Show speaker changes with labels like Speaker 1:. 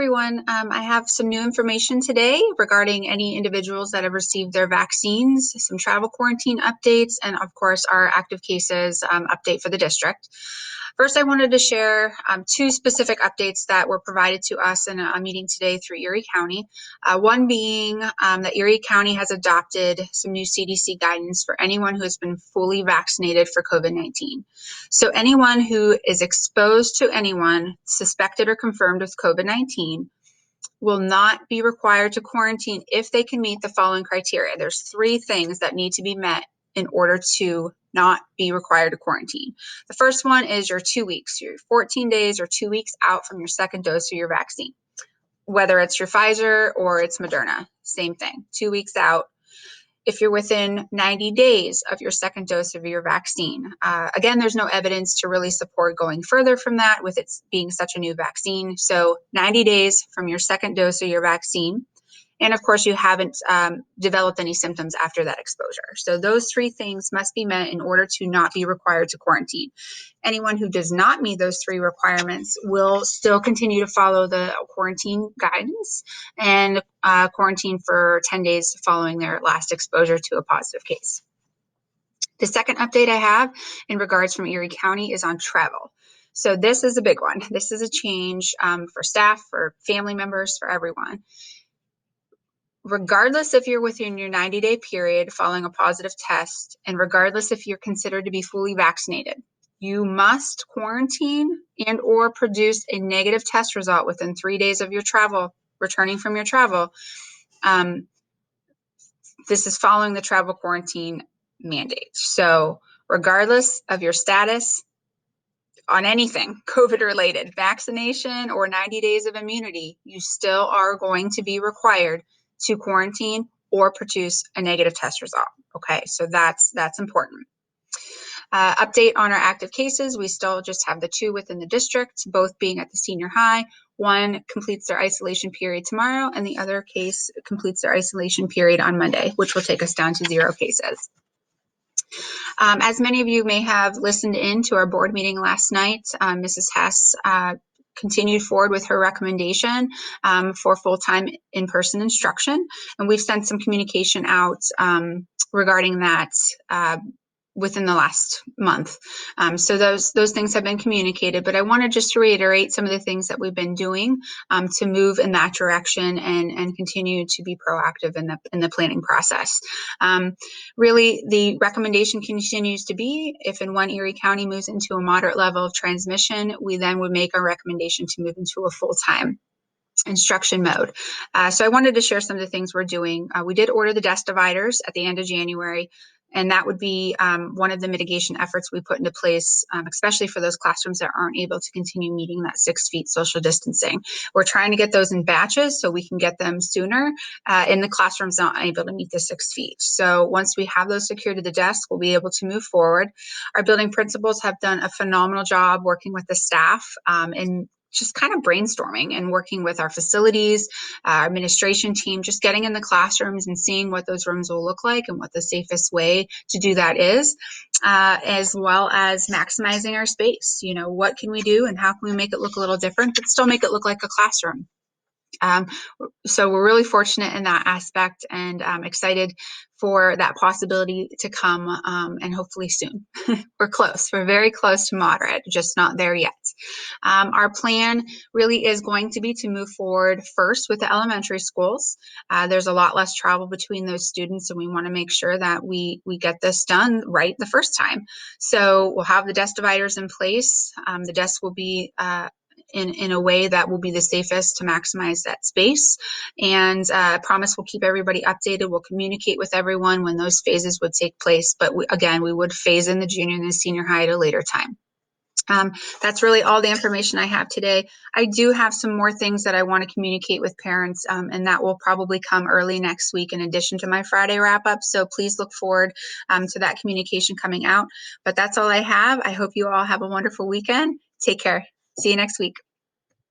Speaker 1: everyone. I have some new information today regarding any individuals that have received their vaccines, some travel quarantine updates, and of course our active cases update for the district. First, I wanted to share two specific updates that were provided to us in a meeting today through Erie County. One being that Erie County has adopted some new CDC guidance for anyone who has been fully vaccinated for COVID-19. So anyone who is exposed to anyone suspected or confirmed with COVID-19 will not be required to quarantine if they can meet the following criteria. There's three things that need to be met in order to not be required to quarantine. The first one is your 2 weeks. You're 14 days or 2 weeks out from your second dose of your vaccine. Whether it's your Pfizer or it's Moderna, same thing, 2 weeks out. If you're within 90 days of your second dose of your vaccine. Again, there's no evidence to really support going further from that with it being such a new vaccine. So 90 days from your second dose of your vaccine. And of course, you haven't developed any symptoms after that exposure. So those three things must be met in order to not be required to quarantine. Anyone who does not meet those three requirements will still continue to follow the quarantine guidance and quarantine for 10 days following their last exposure to a positive case. The second update I have in regards from Erie County is on travel. So this is a big one. This is a change for staff, for family members, for everyone. Regardless if you're within your 90-day period following a positive test, and regardless if you're considered to be fully vaccinated, you must quarantine and or produce a negative test result within 3 days of your travel, returning from your travel. This is following the travel quarantine mandate. So regardless of your status on anything COVID related, vaccination or 90 days of immunity, you still are going to be required to quarantine or produce a negative test result. Okay, so that's important. Update on our active cases. We still just have the two within the district, both being at the senior high. One completes their isolation period tomorrow, and the other case completes their isolation period on Monday, which will take us down to 0 cases. As many of you may have listened in to our board meeting last night, Mrs. Hess continued forward with her recommendation for full-time in-person instruction. And we've sent some communication out regarding that within the last month. So those things have been communicated, but I wanted just to reiterate some of the things that we've been doing to move in that direction and continue to be proactive in the planning process. Really, the recommendation continues to be if and when Erie County moves into a moderate level of transmission, we then would make our recommendation to move into a full-time instruction mode. So I wanted to share some of the things we're doing. We did order the desk dividers at the end of January. And that would be one of the mitigation efforts we put into place, especially for those classrooms that aren't able to continue meeting that 6 feet social distancing. We're trying to get those in batches so we can get them sooner in the classrooms not able to meet the 6 feet. So once we have those secured to the desk, we'll be able to move forward. Our building principals have done a phenomenal job working with the staff and just kind of brainstorming and working with our facilities, our administration team, just getting in the classrooms and seeing what those rooms will look like and what the safest way to do that is, as well as maximizing our space. You know, what can we do and how can we make it look a little different, but still make it look like a classroom? So we're really fortunate in that aspect and excited for that possibility to come and hopefully soon. We're close. We're very close to moderate, just not there yet. Our plan really is going to be to move forward first with the elementary schools. There's a lot less travel between those students, and we want to make sure that we get this done right the first time. So we'll have the desk dividers in place. The desks will be in a way that will be the safest to maximize that space. And I promise we'll keep everybody updated. We'll communicate with everyone when those phases would take place. But again, we would phase in the junior and the senior high at a later time. That's really all the information I have today. I do have some more things that I want to communicate with parents, and that will probably come early next week in addition to my Friday wrap-up. So please look forward to that communication coming out. But that's all I have. I hope you all have a wonderful weekend. Take care. See you next week.